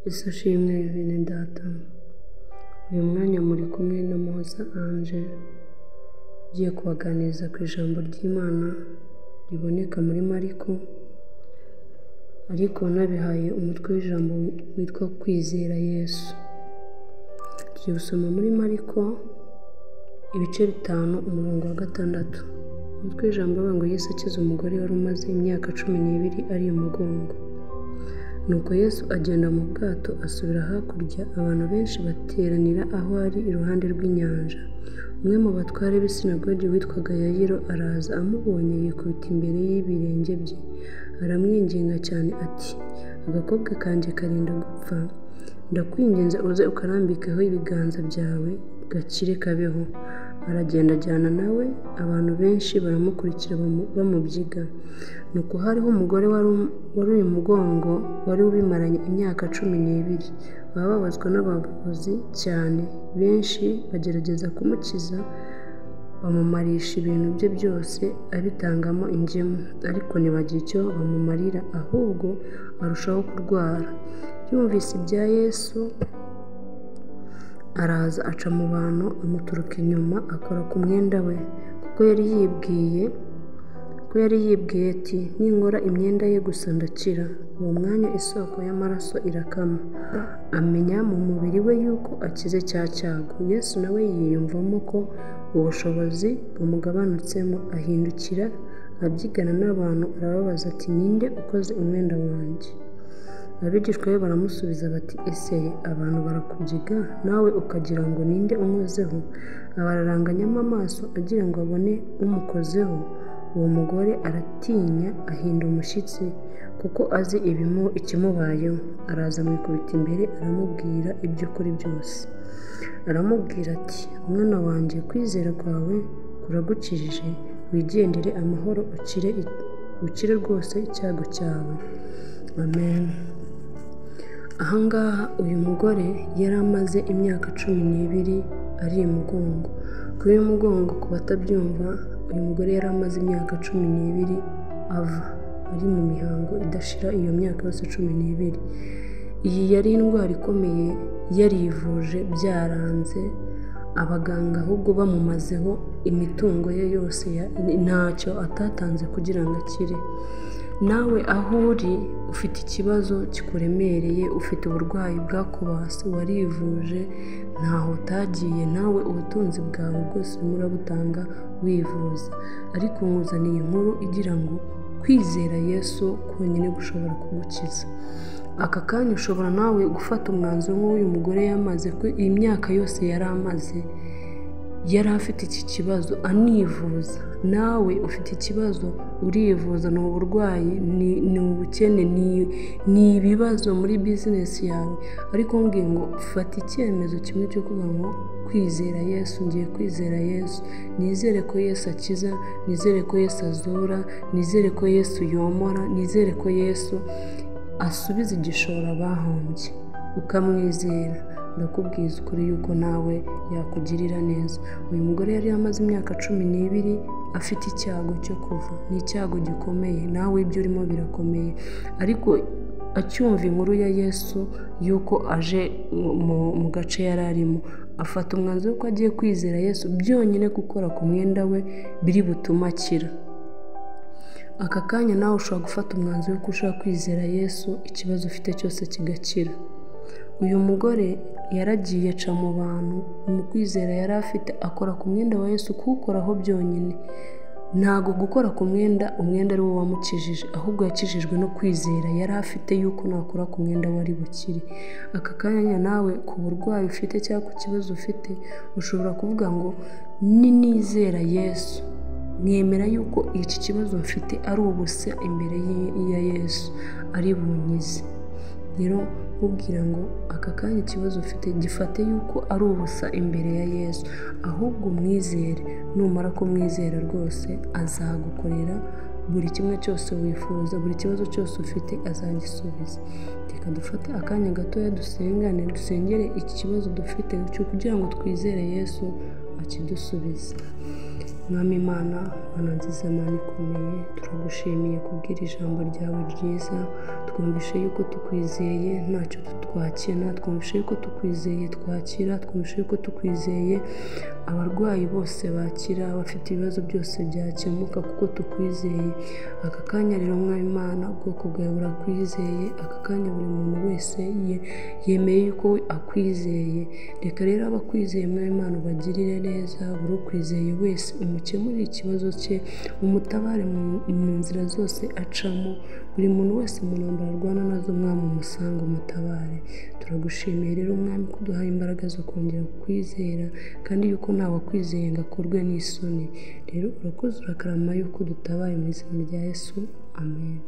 Yesu ashimwe bene data. Uyu mwanya muri kumwe na Muhoza Ange ugiye kubaganiriza ku ijambo ry'Imana riboneka muri Mariko, ariko nabihaye umutwe w'ijambo witwa kwizera Yesu. Tugiye gusoma muri Mariko ibice 5 umurongo wa 6. Umutwe w'ijambo uvuga ngo Yesu akiza umugore wari umaze imyaka 12 ari umugongo. Nuko Yesu agenda mu bwato asubira hakurya, abantu benshi bateranira aho ari iruhande rw'inyanja. Umwe mu batware b'isinagogi witwaga Yayiro araza, amubonye yikubita imbere y'ibirenge bye, aramwinginga cyane ati, agakobwa kanjye karenda gupfa, ndakwinginze uze ukarambikeho ibiganza byawe gakire kabeho. Aragenda ajyana nawe, abantu benshi baramukurikira bamubyiga. Nuko hariho umugore wari uyu mugongo wari ubimaranye imyaka 12, bababazwa n'abavuzi cyane. Benshi bagerageza kumukiza, bamumarisha ibintu bye byose abitangamo ingemu, ariko ntibagire icyo bamumarira, ahubwo arushaho kurwara. Yumvise ibya Yesu araza aca mu bantu, amuturuka inyuma akora ku mwenda we, kuko yari yibwiye ati, ninkora imyenda ye gusa ndakira. Uwo mwanya isoko y'amaraso irakama, amenya mu mubiri we yuko akize cya cyago. Yesu nawe yiyumvamo ko ubushobozi bumugabanutsemo, ahindukira abyigana n'abantu, arababaza ati, ninde ukoze umwenda wanjye? Abigishwa be baramusubiza bati, ese abantu barakubyiga, nawe ukagira ngo ninde unkozeho? Abararanganyamo amaso agira ngo abone umukozeho. Uwo mugore aratinya, ahinda umushyitsi, kuko azi ikimubayeho. Araza amwikubita imbere, aramubwira iby'ukuri byose. Aramubwira ati, mwana wanjye, kwizera kwawe kuragukijije, wigendere amahoro, ukire rwose icyago cyawe. Amen. Ahangaha uyu mugore yari amaze imyaka 12 ari umugongo. Kuri uyu mugongo, ku batabyumva, uyu mugore yari amaze imyaka 12 ari mu mihango idashira iyo myaka yose 12. Iyi yari indwara ikomeye, yarivuje byaranze, abaganga ahubwo bamumazeho imitungo ye yose, ntacyo atatanze kugira ngo akire. Nawe aho uri ufite ikibazo kikuremereye, ufite uburwayi bwakubase, warivuje ntaho utagiye, nawe ubutunzi bwawe bwose murabutanga wivuza, ariko nkuzaniye inkuru igira ngo kwizera Yesu konyine gushobora kugukiza. Aka kanya ushobora nawe gufata umwanzuro nk'uyu mugore yamaze, ko iyi myaka yose yari amaze yari afite iki kibazo anivuza. Nawe ufite ikibazo urivuza, ni uburwayi, ni ubukene, ni ibibazo muri bizinesi yawe, ariko mbwiye ngo fata icyemezo kimwe cyo kuvuga ngo kwizera Yesu, ngiye kwizera Yesu, nizere ko Yesu akiza, nizere ko Yesu azura, nizere ko Yesu yomora, nizere ko Yesu asubiza igishoro bahombye. Ukamwizera, ndakubwiza ukuri yuko nawe yakugirira neza. Uyu mugore yari amaze imyaka 12 afite icyago cyo kuva. Ni icyago gikomeye, nawe ibyo urimo birakomeye, ariko acyumva inkuru ya Yesu yuko aje mu gace yari arimo, afata umwanzuro ko agiye kwizera Yesu, byonyine gukora ku mwenda we biri butuma akira. Aka kanya nawe ushobora gufata umwanzuro ko ushaka kwizera Yesu, ikibazo ufite cyose kigakira. Uyu mugore yaragiye aca mu bantu, mu kwizera yari afite, akora ku mwenda wa Yesu, kuwukoraho byonyine. Ntago gukora ku mwenda ari wo wamukijije, ahubwo yakijijwe no kwizera yari afite yuko nakora ku mwenda wari bukire. Aka kanya nawe ku burwayi ufite cyangwa ku kibazo ufite, ushobora kuvuga ngo ninizera Yesu, mwemera yuko iki kibazo mfite ari ubusa imbere ya Yesu, ari bunkize. Rero ubwira ngo aka kanya ikibazo ufite gifate yuko ari ubusa imbere ya Yesu, ahubwo umwizere. Numara kumwizera rwose azagukorera buri kimwe cyose wifuza, buri kibazo cyose ufite azagisubiza. Reka dufate akanya gatoya dusengere iki kibazo dufite, kugira ngo twizere Yesu akidusubize. Mwami Imana, Mana nziza, Mana ikomeye, turagushimiye kubwira ijambo ryawe ryiza. twumvishe yuko tukwizeye ntacyo twakena, twumvishe yuko tukwizeye twakira, twumvishe yuko tukwizeye abarwayi bose bakira, abafite ibibazo byose byakemuka kuko tukwizeye. Aka kanya rero Mwami Imana ubwoko bwawe burakwizeye, aka kanya buri muntu wese yemeye yuko we akwizeye. Reka rero abakwizeye Mwami Imana ubagirire neza, buri ukwizeye wese umukemurire ikibazo cye, umutabare mu nzira zose acamo, buri muntu wese mu ntambara arwana nazo Mwami umusange umutabare. Turagushimiye rero Mwami ko uduhaye imbaraga zo kongera kukwizera, kandi yuko nta wakwizeye ngo akorwe n'isoni. Rero urakoze urakarama yuko dutabaye mu izina rya Yesu, amen.